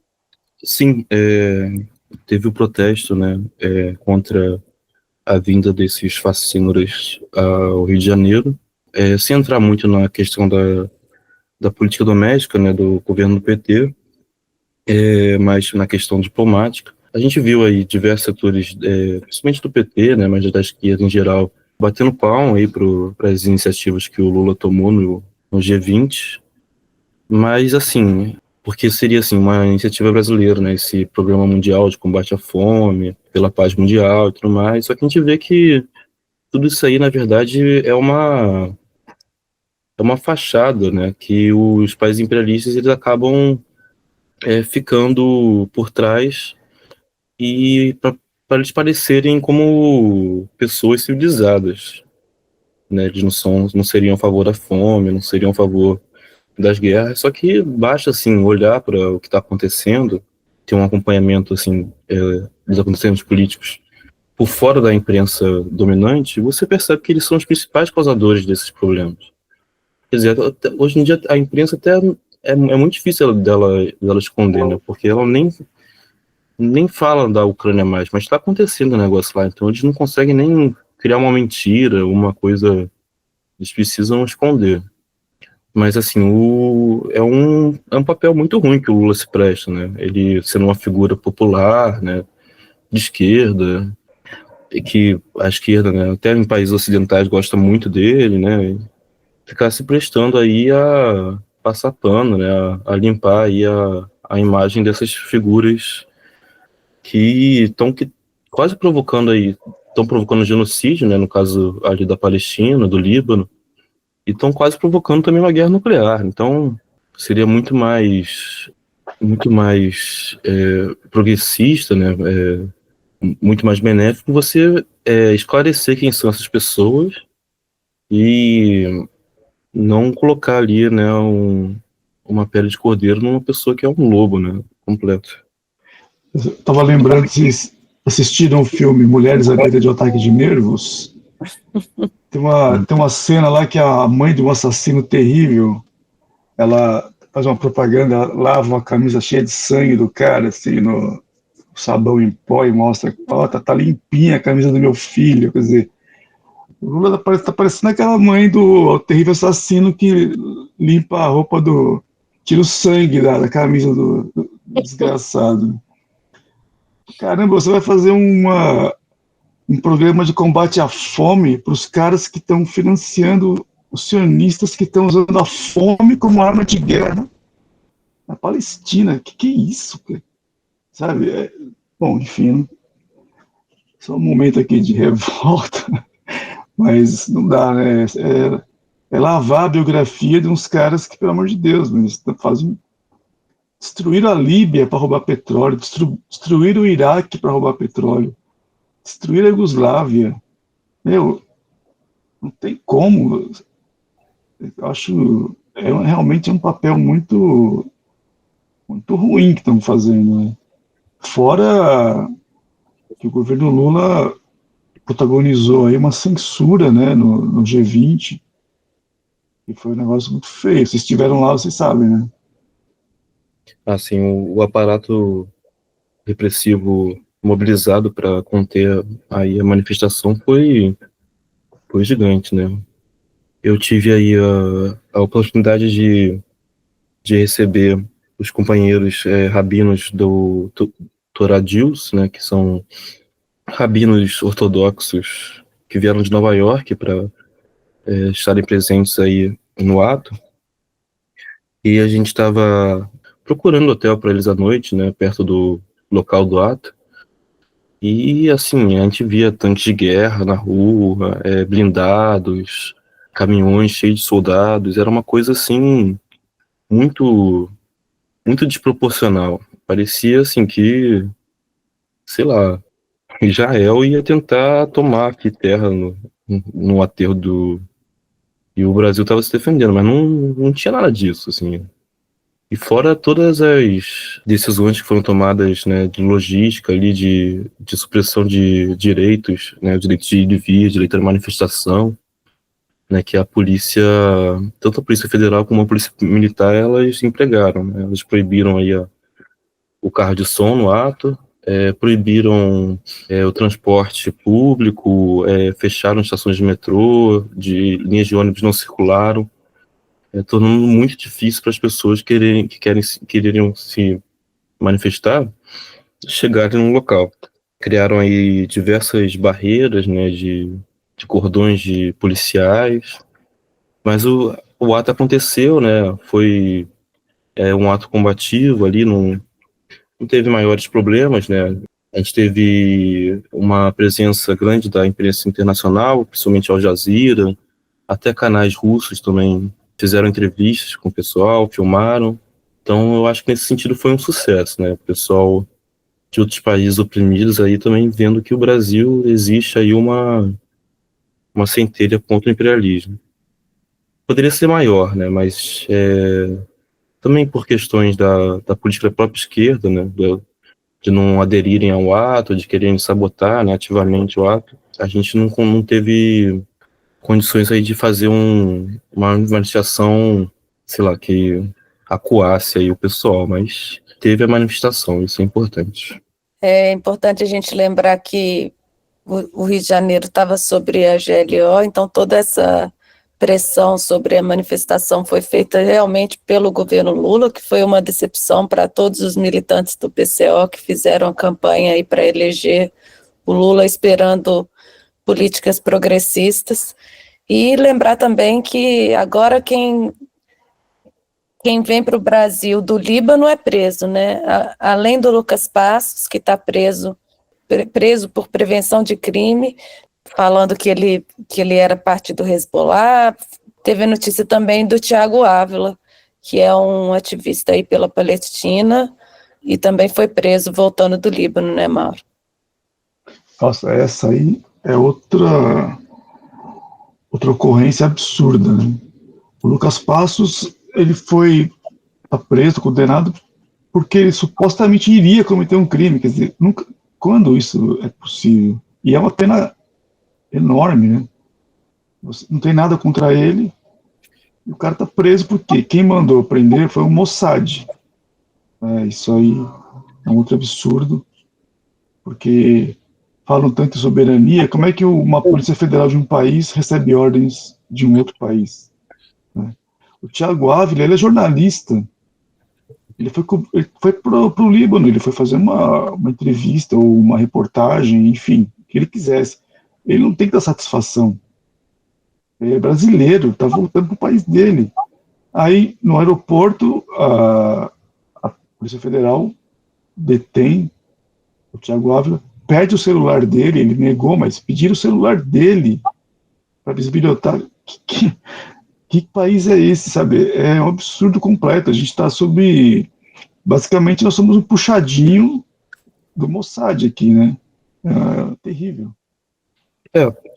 Sim, teve o protesto, né, contra a vinda desses fascínoras ao Rio de Janeiro, sem entrar muito na questão da política doméstica, né, do governo do PT, mas na questão diplomática. A gente viu aí diversos setores, principalmente do PT, né, mas da esquerda em geral, batendo palma aí para as iniciativas que o Lula tomou no G20, mas assim, porque seria assim uma iniciativa brasileira, né, esse programa mundial de combate à fome, pela paz mundial e tudo mais, só que a gente vê que tudo isso aí, na verdade, é uma fachada, né, que os países imperialistas eles acabam ficando por trás e para eles parecerem como pessoas civilizadas, né, eles não seriam a favor da fome, não seriam a favor das guerras, só que basta, assim, olhar para o que está acontecendo, ter um acompanhamento, assim, dos acontecimentos políticos por fora da imprensa dominante, você percebe que eles são os principais causadores desses problemas. Quer dizer, hoje em dia a imprensa até é muito difícil dela esconder, né? Porque ela nem fala da Ucrânia mais, mas está acontecendo o negócio lá, então eles não conseguem nem criar uma mentira, uma coisa, eles precisam esconder. Mas assim, é um papel muito ruim que o Lula se presta, né? Ele sendo uma figura popular, né, de esquerda, e que a esquerda, né, até em países ocidentais gosta muito dele, né? Ficar se prestando aí a passar pano, né, a limpar aí a imagem dessas figuras que estão quase provocando aí, estão provocando genocídio, né, no caso ali da Palestina, do Líbano, e estão quase provocando também uma guerra nuclear. Então, seria muito mais progressista, né, muito mais benéfico você esclarecer quem são essas pessoas e não colocar ali, né, uma pele de cordeiro numa pessoa que é um lobo, né, completo. Eu estava lembrando, vocês assistiram o filme Mulheres à Beira de um Ataque de Nervos? Tem uma cena lá que a mãe de um assassino terrível, ela faz uma propaganda, ela lava uma camisa cheia de sangue do cara, assim, no sabão em pó e mostra, ó, tá limpinha a camisa do meu filho, quer dizer, o Lula tá parecendo aquela mãe do terrível assassino que limpa a roupa tira o sangue da camisa do desgraçado. Caramba, você vai fazer um programa de combate à fome para os caras que estão financiando os sionistas que estão usando a fome como arma de guerra na Palestina. Que é isso, cara? Sabe? Bom, enfim, só um momento aqui de revolta, mas não dá, né? É lavar a biografia de uns caras que, pelo amor de Deus, fazem. Destruíram a Líbia para roubar petróleo, destruíram o Iraque para roubar petróleo, destruíram a Iugoslávia. Meu, não tem como. Eu acho realmente um papel muito muito ruim que estão fazendo, né? Fora que o governo Lula protagonizou aí uma censura, né, no G20, e foi um negócio muito feio. Vocês estiveram lá, vocês sabem, né? Assim, o aparato repressivo mobilizado para conter aí a manifestação foi gigante, né? Eu tive aí a oportunidade de receber os companheiros rabinos do Torá Jews, né, que são rabinos ortodoxos que vieram de Nova York para estarem presentes aí no ato. E a gente estava procurando hotel para eles à noite, né, perto do local do ato. E assim, a gente via tanques de guerra na rua, blindados, caminhões cheios de soldados. Era uma coisa assim muito, muito desproporcional. Parecia assim que, sei lá, Israel ia tentar tomar aqui terra no aterro do. E o Brasil estava se defendendo, mas não tinha nada disso, assim. E fora todas as decisões que foram tomadas, né, de logística ali, de supressão de direitos, né, o direito de ir e vir, direito à manifestação, né, que a polícia, tanto a Polícia Federal como a Polícia Militar, elas empregaram, né, elas proibiram aí o carro de som no ato, proibiram o transporte público, fecharam estações de metrô, de linhas de ônibus não circularam, tornando muito difícil para as pessoas que quereriam se manifestar, chegarem no local. Criaram aí diversas barreiras, né, de cordões de policiais, mas o ato aconteceu, né, foi um ato combativo ali, não teve maiores problemas, né. A gente teve uma presença grande da imprensa internacional, principalmente Al Jazeera, até canais russos também fizeram entrevistas com o pessoal, filmaram. Então, eu acho que nesse sentido foi um sucesso, né? O pessoal de outros países oprimidos aí também vendo que o Brasil existe aí uma centelha contra o imperialismo. Poderia ser maior, né? Mas também por questões da política da própria esquerda, né? De não aderirem ao ato, de quererem sabotar, né, ativamente o ato, a gente não teve condições aí de fazer uma manifestação, sei lá, que acuasse aí o pessoal, mas teve a manifestação, isso é importante. É importante a gente lembrar que o Rio de Janeiro estava sobre a GLO, então toda essa pressão sobre a manifestação foi feita realmente pelo governo Lula, que foi uma decepção para todos os militantes do PCO que fizeram a campanha aí para eleger o Lula esperando políticas progressistas. E lembrar também que agora quem vem para o Brasil do Líbano é preso, né? Além do Lucas Passos, que está preso por prevenção de crime, falando que ele era parte do Hezbollah. Teve a notícia também do Tiago Ávila, que é um ativista aí pela Palestina, e também foi preso voltando do Líbano, né, Mauro? Nossa, essa aí é outra ocorrência absurda, né? O Lucas Passos, ele foi preso, condenado, porque ele supostamente iria cometer um crime. Quer dizer, nunca, quando isso é possível? E é uma pena enorme, né? Você não tem nada contra ele, e o cara tá preso porque quem mandou prender foi o Mossad. Isso aí é um outro absurdo, porque falam tanto em soberania, como é que uma polícia federal de um país recebe ordens de um outro país? Né? O Tiago Ávila, ele é jornalista, ele foi pro Líbano, ele foi fazer uma entrevista ou uma reportagem, enfim, o que ele quisesse. Ele não tem que dar satisfação. Ele é brasileiro, está voltando para o país dele. Aí, no aeroporto, a Polícia Federal detém o Tiago Ávila, pede o celular dele, ele negou, mas pediram o celular dele para bisbilhotar. Que país é esse, sabe? É um absurdo completo. A gente está sob... Basicamente, nós somos um puxadinho do Mossad aqui, né? Terrível.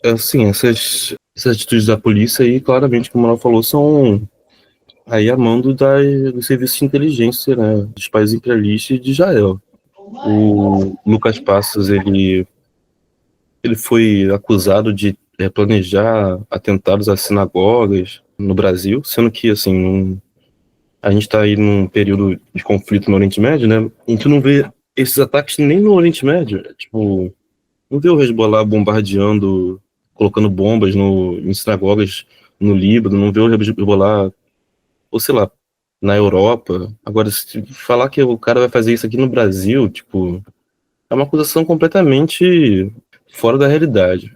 Assim, essas atitudes da polícia aí, claramente, como ela falou, são aí a mando dos serviços de inteligência, né, dos países imperialistas de Israel. O Lucas Passos, ele foi acusado de planejar atentados às sinagogas no Brasil, sendo que, assim, a gente está aí num período de conflito no Oriente Médio, né? A gente não vê esses ataques nem no Oriente Médio. Tipo, não vê o Hezbollah bombardeando, colocando bombas em sinagogas no Líbano, não vê o Hezbollah, ou sei lá, na Europa. Agora, se falar que o cara vai fazer isso aqui no Brasil, tipo, é uma acusação completamente fora da realidade.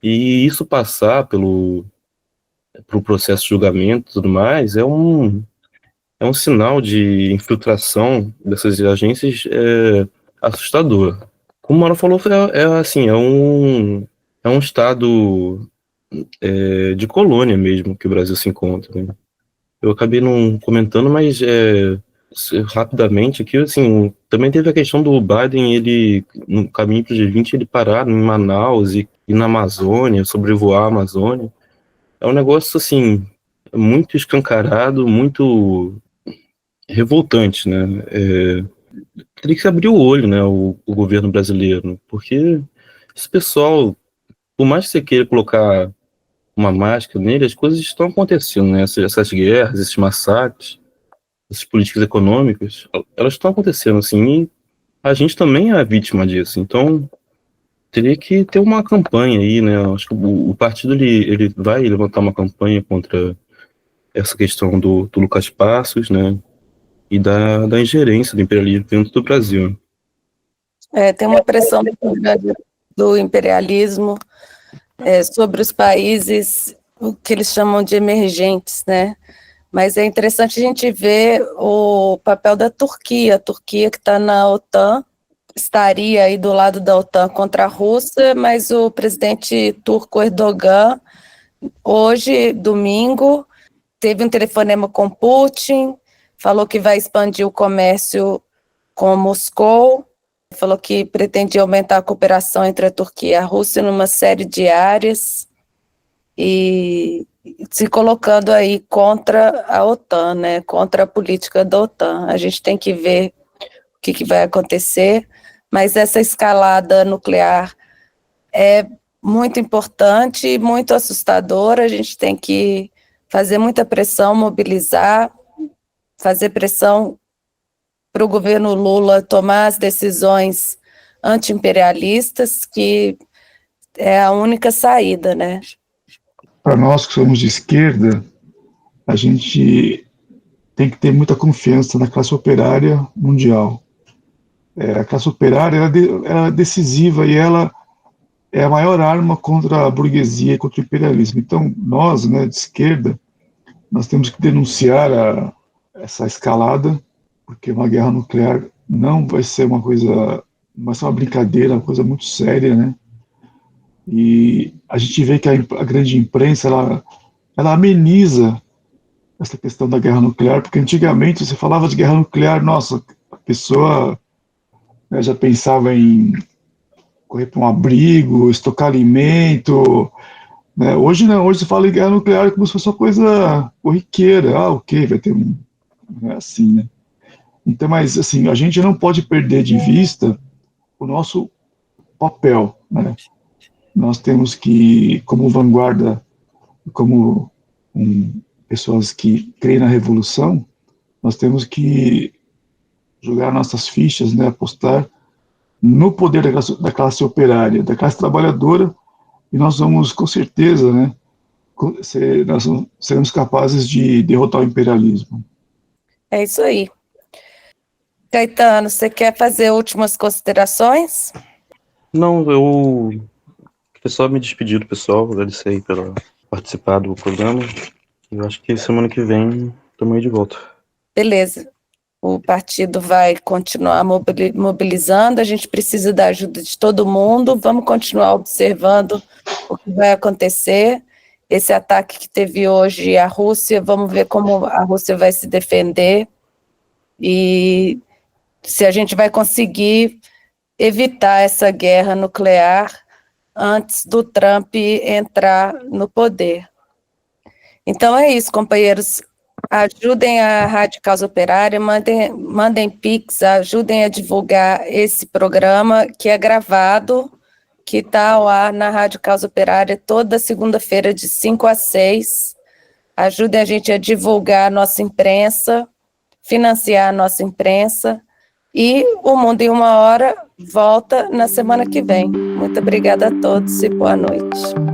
E isso passar pro processo de julgamento e tudo mais é um sinal de infiltração dessas agências assustador. Como o Mauro falou, assim, é um estado de colônia mesmo que o Brasil se encontra, né? Eu acabei não comentando, mas rapidamente aqui, assim, também teve a questão do Biden, ele, no caminho para o G20, ele parar em Manaus e na Amazônia, sobrevoar a Amazônia. É um negócio, assim, muito escancarado, muito revoltante, né? Teria que abrir o olho, né, o governo brasileiro, porque esse pessoal, por mais que você queira colocar uma máscara nele, as coisas estão acontecendo, né? Essas guerras, esses massacres, essas políticas econômicas, elas estão acontecendo, assim, e a gente também é vítima disso. Então, teria que ter uma campanha aí, né? Acho que o partido ele vai levantar uma campanha contra essa questão do Lucas Passos, né? E da ingerência do imperialismo dentro do Brasil. Tem uma pressão muito grande do imperialismo sobre os países, o que eles chamam de emergentes, né? Mas é interessante a gente ver o papel da Turquia. A Turquia, que está na OTAN, estaria aí do lado da OTAN contra a Rússia, mas o presidente turco Erdogan, hoje, domingo, teve um telefonema com Putin, falou que vai expandir o comércio com Moscou, falou que pretende aumentar a cooperação entre a Turquia e a Rússia numa série de áreas e se colocando aí contra a OTAN, né, contra a política da OTAN. A gente tem que ver o que vai acontecer, mas essa escalada nuclear é muito importante e muito assustadora. A gente tem que fazer muita pressão, mobilizar, fazer pressão para o governo Lula tomar as decisões anti-imperialistas, que é a única saída, né? Para nós que somos de esquerda, a gente tem que ter muita confiança na classe operária mundial. A classe operária ela é decisiva e ela é a maior arma contra a burguesia e contra o imperialismo. Então, nós, né, de esquerda, nós temos que denunciar essa escalada, porque uma guerra nuclear não vai ser uma coisa, não vai ser uma brincadeira, uma coisa muito séria, né? E a gente vê que a grande imprensa, ela ameniza essa questão da guerra nuclear, porque antigamente você falava de guerra nuclear, nossa, a pessoa, né, já pensava em correr para um abrigo, estocar alimento, né? Hoje não, hoje se fala em guerra nuclear como se fosse uma coisa corriqueira, ok, vai ter um, não é assim, né? Então, mas assim, a gente não pode perder de vista o nosso papel, né? Nós temos que, como vanguarda, como pessoas que creem na revolução, nós temos que jogar nossas fichas, né, apostar no poder da classe operária, da classe trabalhadora, e nós vamos, com certeza, né, nós seremos capazes de derrotar o imperialismo. É isso aí. Caetano, você quer fazer últimas considerações? Não, eu só me despedir do pessoal, agradecer aí pela participar do programa. Eu acho que semana que vem estamos aí de volta. Beleza. O partido vai continuar mobilizando, a gente precisa da ajuda de todo mundo, vamos continuar observando o que vai acontecer. Esse ataque que teve hoje à Rússia, vamos ver como a Rússia vai se defender e se a gente vai conseguir evitar essa guerra nuclear antes do Trump entrar no poder. Então é isso, companheiros. Ajudem a Rádio Causa Operária, mandem Pix, ajudem a divulgar esse programa que é gravado, que está ao ar na Rádio Causa Operária toda segunda-feira de 5 às 6. Ajudem a gente a divulgar a nossa imprensa, financiar a nossa imprensa, e o Mundo em Uma Hora volta na semana que vem. Muito obrigada a todos e boa noite.